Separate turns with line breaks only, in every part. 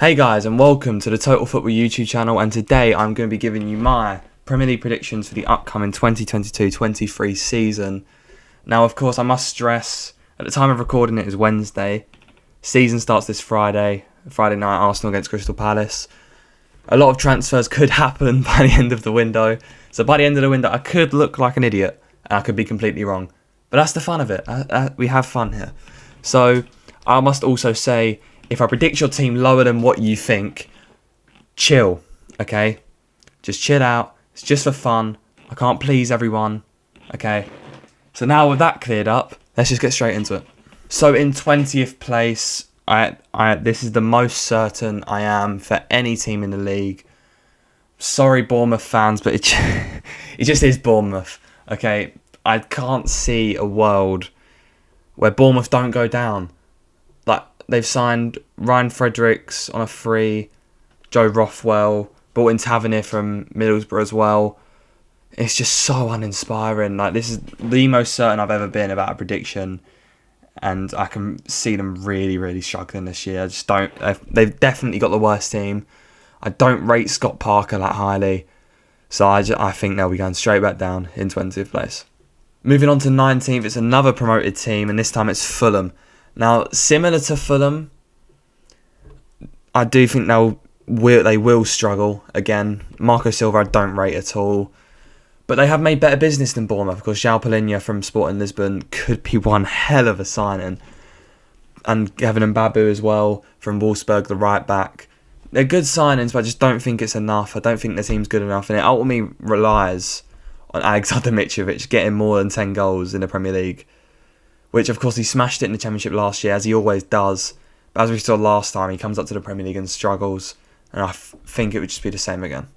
Hey guys, and welcome to the Total Football YouTube channel, and today I'm going to be giving you my Premier League predictions for the upcoming 2022-23 season. Now, of course, I must stress, at the time of recording it is Wednesday. Season starts this Friday night, Arsenal against Crystal Palace. A lot of transfers could happen by the end of the window. So by the end of the window, I could look like an idiot, and I could be completely wrong. But that's the fun of it. We have fun here. So I must also say, if I predict your team lower than what you think, chill, okay? Just chill out. It's just for fun. I can't please everyone, okay? So now with that cleared up, let's just get straight into it. So in 20th place, this is the most certain I am for any team in the league. Sorry, Bournemouth fans, but it just is Bournemouth, okay? I can't see a world where Bournemouth don't go down. Like, they've signed Ryan Fredericks on a free, Joe Rothwell, brought in Tavernier from Middlesbrough as well. It's just so uninspiring. Like, this is the most certain I've ever been about a prediction, and I can see them really, really struggling this year. I just don't. They've definitely got the worst team. I don't rate Scott Parker that highly, so I think they'll be going straight back down in 20th place. Moving on to 19th, it's another promoted team, and this time it's Fulham. Now, similar to Fulham, I do think they will struggle again. Marco Silva I don't rate at all. But they have made better business than Bournemouth, because João Palhinha from Sporting Lisbon could be one hell of a signing. And Kevin Mbabu as well from Wolfsburg, the right back. They're good signings, but I just don't think it's enough. I don't think the team's good enough. And it ultimately relies on Alexander Mitrovic getting more than 10 goals in the Premier League. Which, of course, he smashed it in the Championship last year, as he always does. But as we saw last time, he comes up to the Premier League and struggles. And I think it would just be the same again.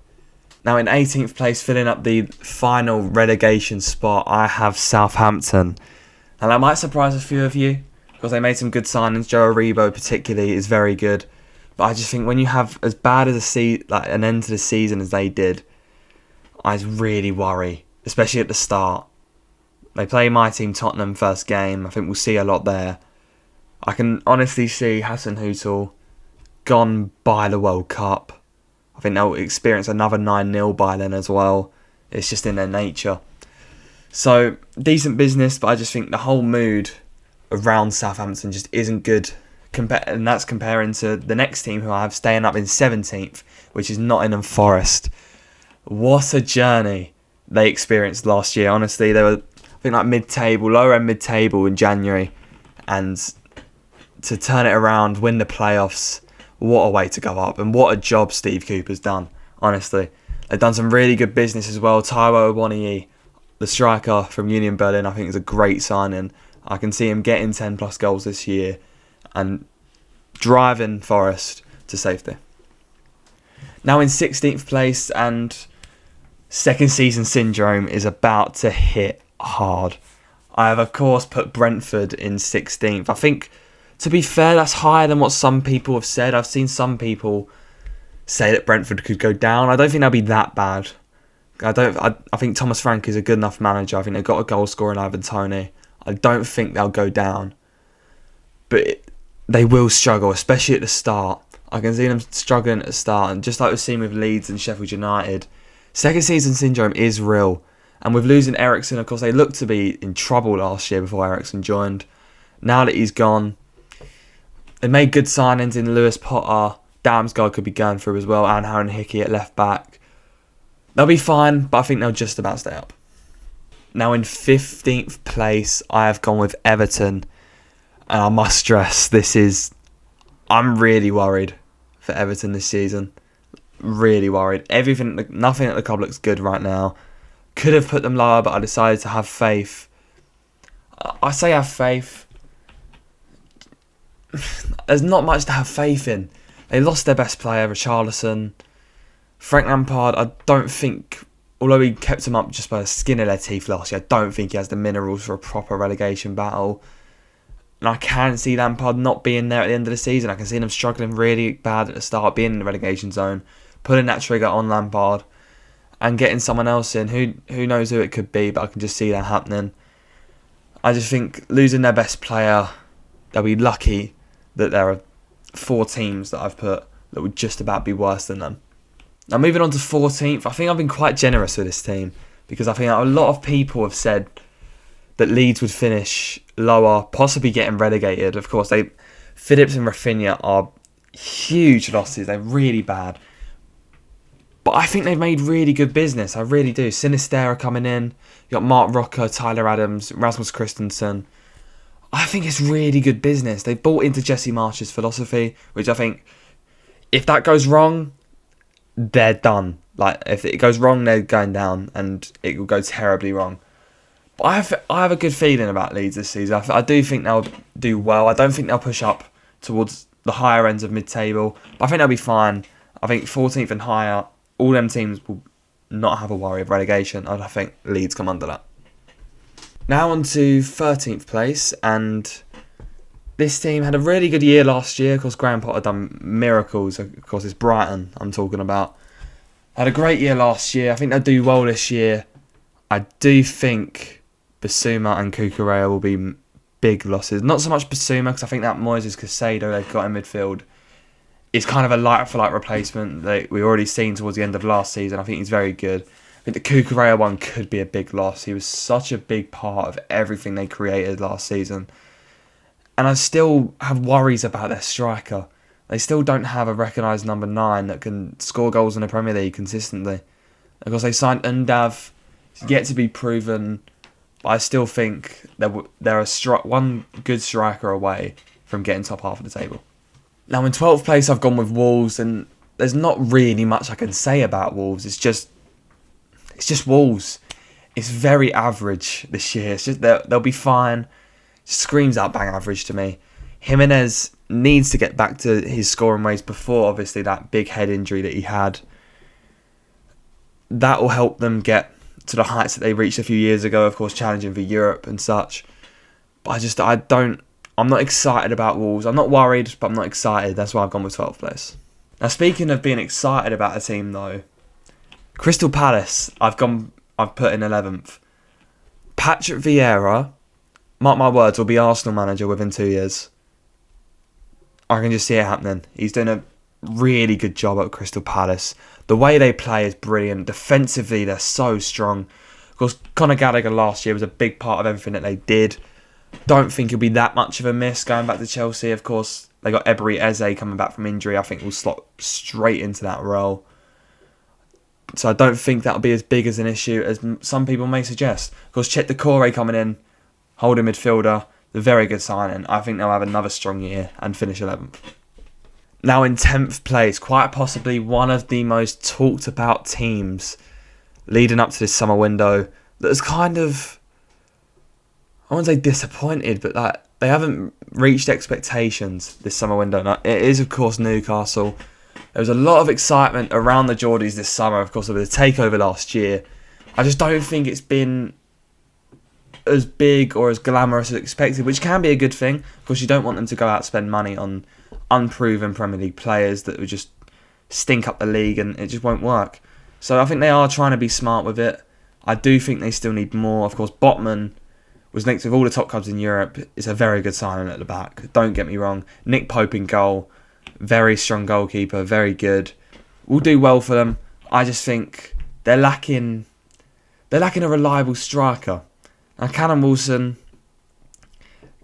Now, in 18th place, filling up the final relegation spot, I have Southampton. And that might surprise a few of you, because they made some good signings. Joe Aribo, particularly, is very good. But I just think when you have as bad as an end to the season as they did, I really worry, especially at the start. They play my team, Tottenham, first game. I think we'll see a lot there. I can honestly see Hassan Hutel gone by the World Cup. I think they'll experience another 9-0 by then as well. It's just in their nature. So, decent business, but I just think the whole mood around Southampton just isn't good. And that's comparing to the next team who I have staying up in 17th, which is Nottingham Forest. What a journey they experienced last year. Honestly, they were, I think, like mid-table, lower-end mid-table in January. And to turn it around, win the playoffs, what a way to go up. And what a job Steve Cooper's done, honestly. They've done some really good business as well. Taiwo Awoniyi, the striker from Union Berlin, I think is a great signing. I can see him getting 10-plus goals this year and driving Forest to safety. Now in 16th place, and second season syndrome is about to hit hard. I have, of course, put Brentford in 16th. I think, to be fair, that's higher than what some people have said. I've seen some people say that Brentford could go down. I don't think they'll be that bad. I think Thomas Frank is a good enough manager. I think they've got a goal scorer in Ivan Toney. I don't think they'll go down. But they will struggle, especially at the start. I can see them struggling at the start. And just like we've seen with Leeds and Sheffield United, second season syndrome is real. And with losing Eriksen, of course, they looked to be in trouble last year before Eriksen joined. Now that he's gone, they made good signings in Lewis Potter. Damsgaard could be going through as well. And Aaron Hickey at left back. They'll be fine, but I think they'll just about stay up. Now in 15th place, I have gone with Everton. And I must stress, I'm really worried for Everton this season. Really worried. Nothing at the club looks good right now. Could have put them lower, but I decided to have faith. I say have faith. There's not much to have faith in. They lost their best player, Richarlison. Frank Lampard, I don't think, although he kept him up just by the skin of their teeth last year, I don't think he has the minerals for a proper relegation battle. And I can see Lampard not being there at the end of the season. I can see them struggling really bad at the start, being in the relegation zone, pulling that trigger on Lampard and getting someone else in. Who knows who it could be, but I can just see that happening. I just think losing their best player, they'll be lucky that there are 4 teams that I've put that would just about be worse than them. Now moving on to 14th, I think I've been quite generous with this team because I think a lot of people have said that Leeds would finish lower, possibly getting relegated. Of course, Phillips and Rafinha are huge losses. They're really bad. But I think they've made really good business. I really do. Sinistera coming in. You got Mark Rocker, Tyler Adams, Rasmus Christensen. I think it's really good business. They've bought into Jesse Marsch's philosophy, which I think, if that goes wrong, they're done. Like, if it goes wrong, they're going down, and it will go terribly wrong. But I have a good feeling about Leeds this season. I do think they'll do well. I don't think they'll push up towards the higher ends of mid-table, but I think they'll be fine. I think 14th and higher, all them teams will not have a worry of relegation, and I think Leeds come under that. Now on to 13th place, and this team had a really good year last year. Of course, Graham Potter done miracles. Of course, it's Brighton I'm talking about. Had a great year last year. I think they'll do well this year. I do think Basuma and Cucurella will be big losses. Not so much Basuma, because I think that Moises Caicedo they've got in midfield is kind of a like-for-like replacement that we already seen towards the end of last season. I think he's very good. I think the Cucurella one could be a big loss. He was such a big part of everything they created last season. And I still have worries about their striker. They still don't have a recognised number 9 that can score goals in the Premier League consistently. Of course, they signed Undav. It's yet to be proven. But I still think they're one good striker away from getting top half of the table. Now in 12th place, I've gone with Wolves, and there's not really much I can say about Wolves. It's just Wolves. It's very average this year. It's just they'll be fine. It screams out bang average to me. Jimenez needs to get back to his scoring ways before, obviously, that big head injury that he had. That will help them get to the heights that they reached a few years ago, of course, challenging for Europe and such. But I'm not excited about Wolves. I'm not worried, but I'm not excited. That's why I've gone with 12th place. Now, speaking of being excited about a team, though, Crystal Palace, I've put in 11th. Patrick Vieira, mark my words, will be Arsenal manager within 2 years. I can just see it happening. He's doing a really good job at Crystal Palace. The way they play is brilliant. Defensively, they're so strong. Of course, Conor Gallagher last year was a big part of everything that they did. Don't think he'll be that much of a miss going back to Chelsea. Of course, they got Ebery Eze coming back from injury. I think will slot straight into that role. So I don't think that'll be as big as an issue as some people may suggest. Of course, Chet Decore coming in, holding midfielder, a very good signing. I think they'll have another strong year and finish 11th. Now in 10th place, quite possibly one of the most talked about teams leading up to this summer window that is kind of, I won't say disappointed, but like they haven't reached expectations this summer window. Now, it is, of course, Newcastle. There was a lot of excitement around the Geordies this summer, of course, with the takeover last year. I just don't think it's been as big or as glamorous as expected, which can be a good thing. Of course, you don't want them to go out and spend money on unproven Premier League players that would just stink up the league, and it just won't work. So I think they are trying to be smart with it. I do think they still need more. Of course, Botman was linked with all the top clubs in Europe. It's a very good signing at the back. Don't get me wrong. Nick Pope in goal. Very strong goalkeeper. Very good. Will do well for them. I just think they're lacking a reliable striker. Now, Callum Wilson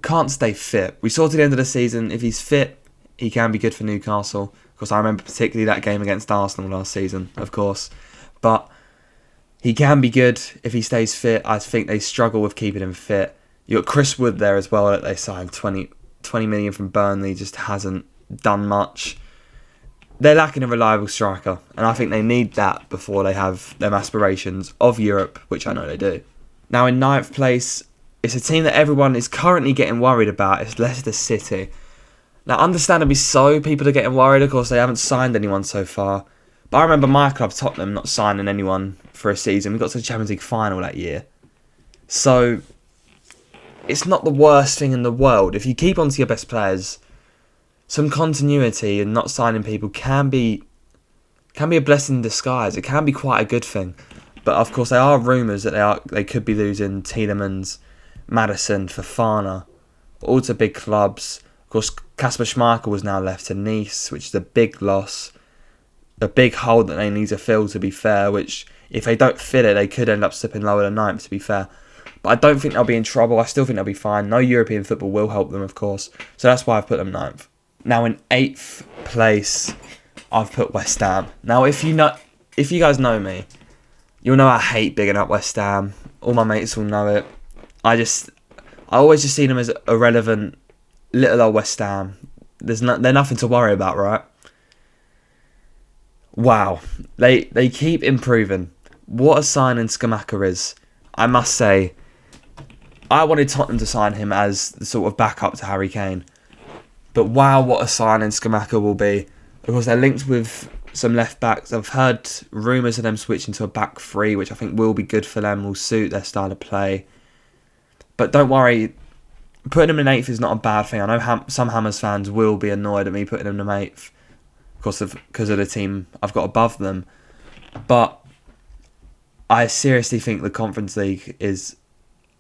can't stay fit. We saw to the end of the season, if he's fit, he can be good for Newcastle. Of course, I remember particularly that game against Arsenal last season, of course. But he can be good if he stays fit. I think they struggle with keeping him fit. You got Chris Wood there as well that they signed 20 million from Burnley, just hasn't done much. They're lacking a reliable striker, and I think they need that before they have them aspirations of Europe, which I know they do. Now in 9th place, it's a team that everyone is currently getting worried about. It's Leicester City. Now, understandably so, people are getting worried. Of course, they haven't signed anyone so far. But I remember my club, Tottenham, not signing anyone for a season. We got to the Champions League final that year. So, it's not the worst thing in the world. If you keep on to your best players, some continuity and not signing people can be a blessing in disguise. It can be quite a good thing. But, of course, there are rumours that they could be losing Tielemans, Maddison, Fofana, all to big clubs. Of course, Kasper Schmeichel was now left to Nice, which is a big loss. A big hole that they need to fill, to be fair, which if they don't fill it, they could end up slipping lower than ninth, to be fair. But I don't think they'll be in trouble. I still think they'll be fine. No European football will help them, of course. So that's why I've put them ninth. Now in 8th place, I've put West Ham. Now if you guys know me, you'll know I hate bigging up West Ham. All my mates will know it. I always just see them as irrelevant little old West Ham. They're nothing to worry about, right? Wow, they keep improving. What a signing Scamacca is. I must say, I wanted Tottenham to sign him as the sort of backup to Harry Kane. But wow, what a signing Scamacca will be. Of course, they're linked with some left backs. I've heard rumours of them switching to a back three, which I think will be good for them, will suit their style of play. But don't worry, putting them in 8th is not a bad thing. I know some Hammers fans will be annoyed at me putting them in 8th. Because of the team I've got above them. But I seriously think the Conference League is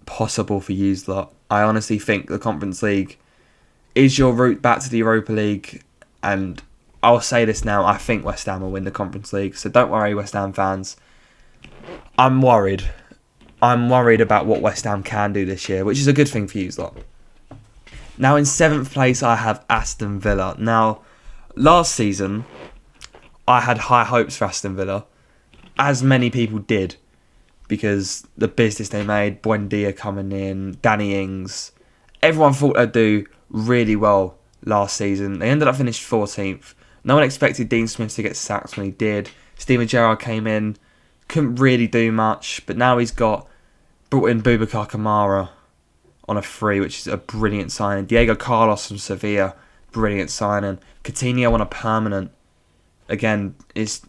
possible for you lot. I honestly think the Conference League is your route back to the Europa League. And I'll say this now, I think West Ham will win the Conference League. So don't worry, West Ham fans. I'm worried. I'm worried about what West Ham can do this year, which is a good thing for you lot. Now in 7th place, I have Aston Villa. Now, last season, I had high hopes for Aston Villa, as many people did, because the business they made, Buendia coming in, Danny Ings, everyone thought they'd do really well last season. They ended up finished 14th. No one expected Dean Smith to get sacked when he did. Steven Gerrard came in, couldn't really do much, but now he's brought in Boubacar Kamara on a free, which is a brilliant signing. Diego Carlos from Sevilla, brilliant signing. Coutinho on a permanent. Again, it's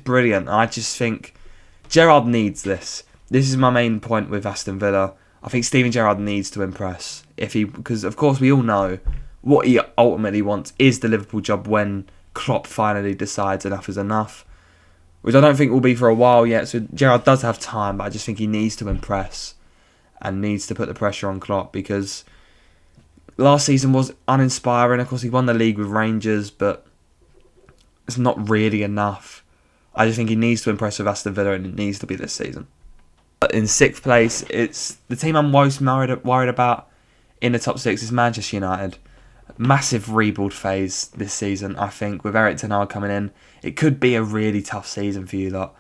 brilliant. I just think Gerrard needs this. This is my main point with Aston Villa. I think Steven Gerrard needs to impress. Because of course we all know what he ultimately wants is the Liverpool job when Klopp finally decides enough is enough. Which I don't think will be for a while yet. So Gerrard does have time, but I just think he needs to impress and needs to put the pressure on Klopp, because last season was uninspiring. Of course, he won the league with Rangers, but it's not really enough. I just think he needs to impress with Aston Villa, and it needs to be this season. But in 6th place, it's the team I'm most worried about in the top 6 is Manchester United. Massive rebuild phase this season, I think, with Eric Ten Hag coming in. It could be a really tough season for you lot.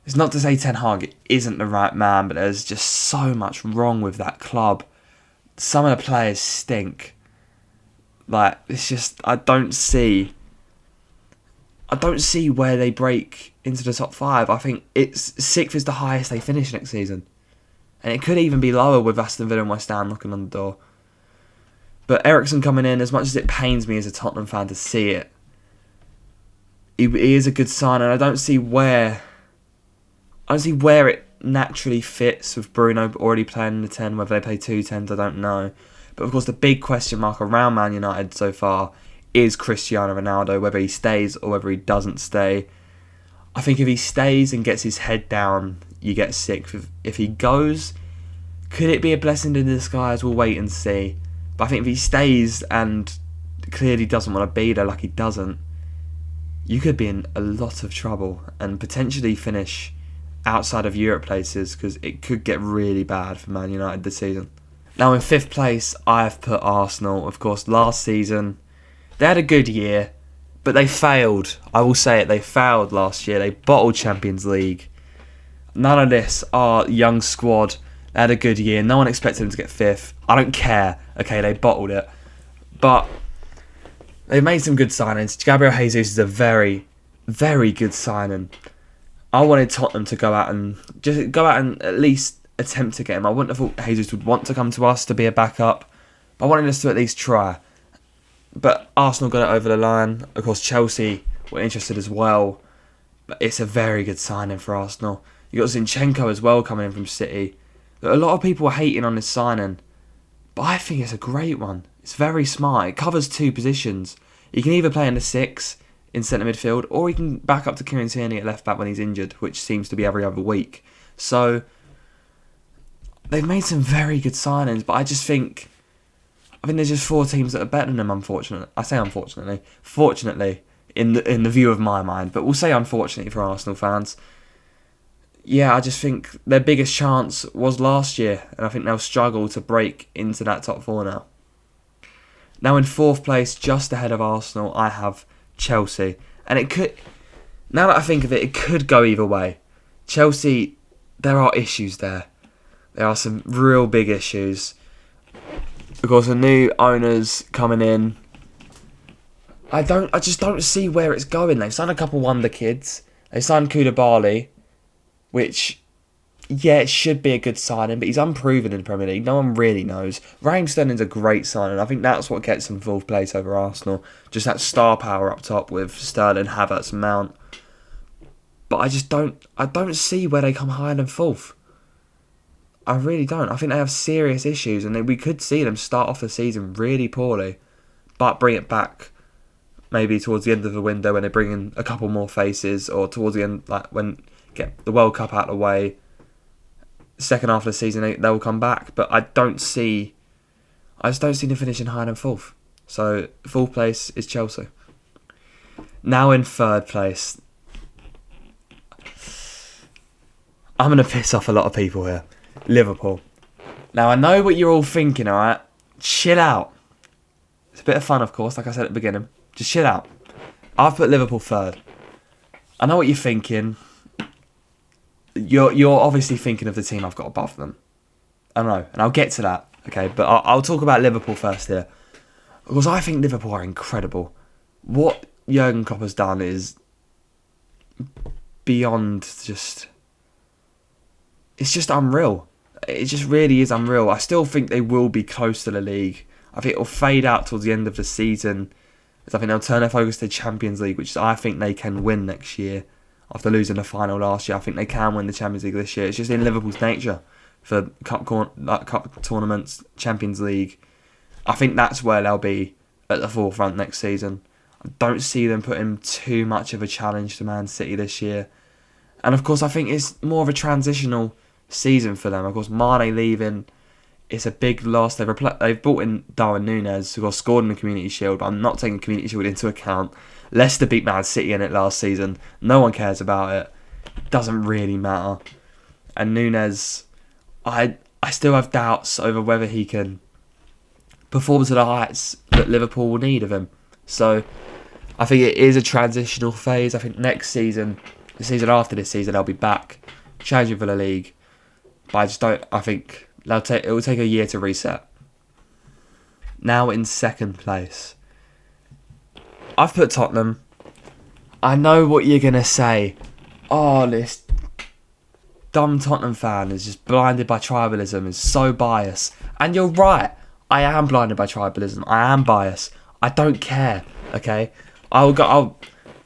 It's not to say Ten Hag isn't the right man, but there's just so much wrong with that club. Some of the players stink. Like, it's just, I don't see where they break into the top 5. I think 6th is the highest they finish next season. And it could even be lower with Aston Villa and West Ham knocking on the door. But Eriksen coming in, as much as it pains me as a Tottenham fan to see it, he is a good sign, and I don't see where it naturally fits with Bruno already playing in the 10. Whether they play 2 10s, I don't know. But of course, the big question mark around Man United so far is Cristiano Ronaldo, whether he stays or whether he doesn't stay. I think if he stays and gets his head down, you get 6th. If he goes, could it be a blessing in disguise? We'll wait and see. But I think if he stays and clearly doesn't want to be there, like he doesn't, you could be in a lot of trouble and potentially finish outside of Europe places, because it could get really bad for Man United this season. Now in 5th place, I've put Arsenal. Of course, last season, they had a good year, but they failed. I will say it, they failed last year. They bottled Champions League. None of this, our young squad, they had a good year. No one expected them to get 5th. I don't care. Okay, they bottled it. But they've made some good signings. Gabriel Jesus is a very, very good signing. I wanted Tottenham to go out and at least attempt to get him. I wouldn't have thought Jesus would want to come to us to be a backup, but I wanted us to at least try. But Arsenal got it over the line. Of course, Chelsea were interested as well. But it's a very good signing for Arsenal. You got Zinchenko as well coming in from City. A lot of people were hating on this signing, but I think it's a great one. It's very smart. It covers 2 positions. You can either play in the 6 in centre midfield, or he can back up to Kieran Tierney at left back when he's injured, which seems to be every other week. So they've made some very good signings, but I just think I think there's just 4 teams that are better than them, unfortunately. I say unfortunately. Fortunately, in the view of my mind. But we'll say unfortunately for Arsenal fans. Yeah, I just think their biggest chance was last year. And I think they'll struggle to break into that top 4 now. Now in 4th place, just ahead of Arsenal, I have Chelsea. And it could... Now that I think of it, it could go either way. Chelsea, there are issues there. There are some real big issues. Of course, the new owners coming in. I just don't see where it's going. They've signed a couple wonder kids. They signed Koulibaly, which, yeah, it should be a good signing, but he's unproven in the Premier League. No one really knows. Raheem Sterling's a great signing. I think that's what gets them 4th place over Arsenal. Just that star power up top with Sterling, Havertz, and Mount. But I don't see where they come higher than 4th. I really don't. I think they have serious issues, and we could see them start off the season really poorly, but bring it back maybe towards the end of the window when they bring in a couple more faces, or towards the end, like when get the World Cup out of the way. Second half of the season, they'll come back, but I just don't see them finishing higher than 4th. So 4th place is Chelsea. Now in 3rd place, I'm going to piss off a lot of people here. Liverpool. Now, I know what you're all thinking, alright? Chill out. It's a bit of fun, of course, like I said at the beginning. Just chill out. I've put Liverpool 3rd. I know what you're thinking. You're obviously thinking of the team I've got above them. I know, and I'll get to that, okay? But I'll talk about Liverpool first here. Because I think Liverpool are incredible. What Jurgen Klopp has done is beyond just... It's just unreal. It just really is unreal. I still think they will be close to the league. I think it'll fade out towards the end of the season. I think they'll turn their focus to the Champions League, which I think they can win next year. After losing the final last year, I think they can win the Champions League this year. It's just in Liverpool's nature for cup tournaments, Champions League. I think that's where they'll be at the forefront next season. I don't see them putting too much of a challenge to Man City this year. And of course, I think it's more of a transitional season for them. Of course, Mane leaving, it's a big loss. They've brought in Darwin Núñez, who got scored in the Community Shield, but I'm not taking the Community Shield into account. Leicester beat Man City in it last season. No one cares about it. Doesn't really matter. And Núñez, I still have doubts over whether he can perform to the heights that Liverpool will need of him. So I think it is a transitional phase. I think next season, the season after this season, they'll be back challenging for the league. But I just don't. I think it will take a year to reset. Now in 2nd place, I've put Tottenham. I know what you're gonna say. Oh, this dumb Tottenham fan is just blinded by tribalism. Is so biased, and you're right. I am blinded by tribalism. I am biased. I don't care. Okay, I'll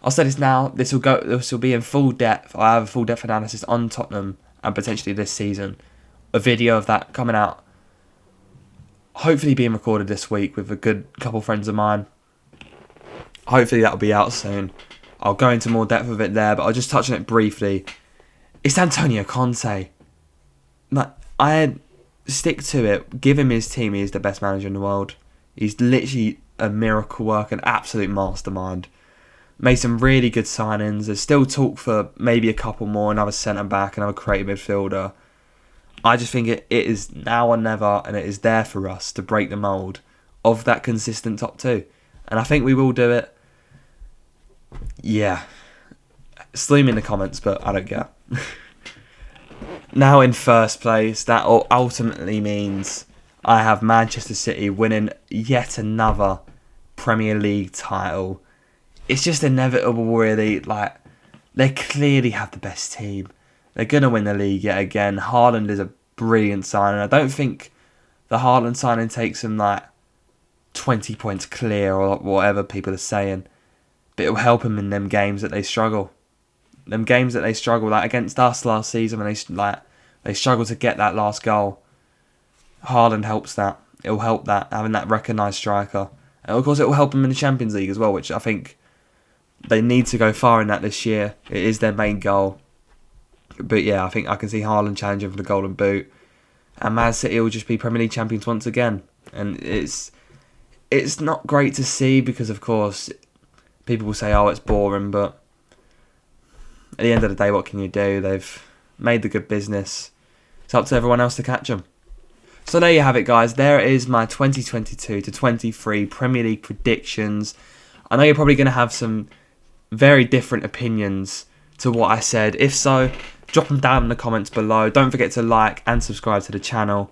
say this now. This will be in full depth. I have a full depth analysis on Tottenham and potentially this season. A video of that coming out, hopefully being recorded this week with a good couple friends of mine. Hopefully that'll be out soon. I'll go into more depth of it there, but I'll just touch on it briefly. It's Antonio Conte. I stick to it. Give him his team. He is the best manager in the world. He's literally a miracle worker, an absolute mastermind. Made some really good signings. There's still talk for maybe a couple more, another centre-back, another creative midfielder. I just think it is now or never, and it is there for us to break the mould of that consistent top 2. And I think we will do it. Yeah. Slew me in the comments, but I don't care. Now in 1st place, that ultimately means I have Manchester City winning yet another Premier League title. It's just inevitable, really. Like, they clearly have the best team. They're going to win the league yet again. Haaland is a brilliant signing. I don't think the Haaland signing takes them like 20 points clear or whatever people are saying. But it'll help them in them games that they struggle. Them games that they struggle, like against us last season when they struggled to get that last goal. Haaland helps that. It'll help that, having that recognised striker. And of course it will help them in the Champions League as well, which I think they need to go far in that this year. It is their main goal. But yeah, I think I can see Haaland challenging for the Golden Boot. And Man City will just be Premier League champions once again. And it's it's not great to see because, of course, people will say, oh, it's boring, but at the end of the day, what can you do? They've made the good business. It's up to everyone else to catch them. So there you have it, guys. There is my 2022 to 23 Premier League predictions. I know you're probably going to have some very different opinions to what I said. If so, drop them down in the comments below. Don't forget to like and subscribe to the channel.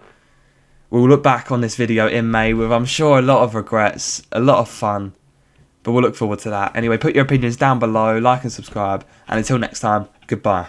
We'll look back on this video in May with, I'm sure, a lot of regrets, a lot of fun. But we'll look forward to that. Anyway, put your opinions down below, like and subscribe. And until next time, goodbye.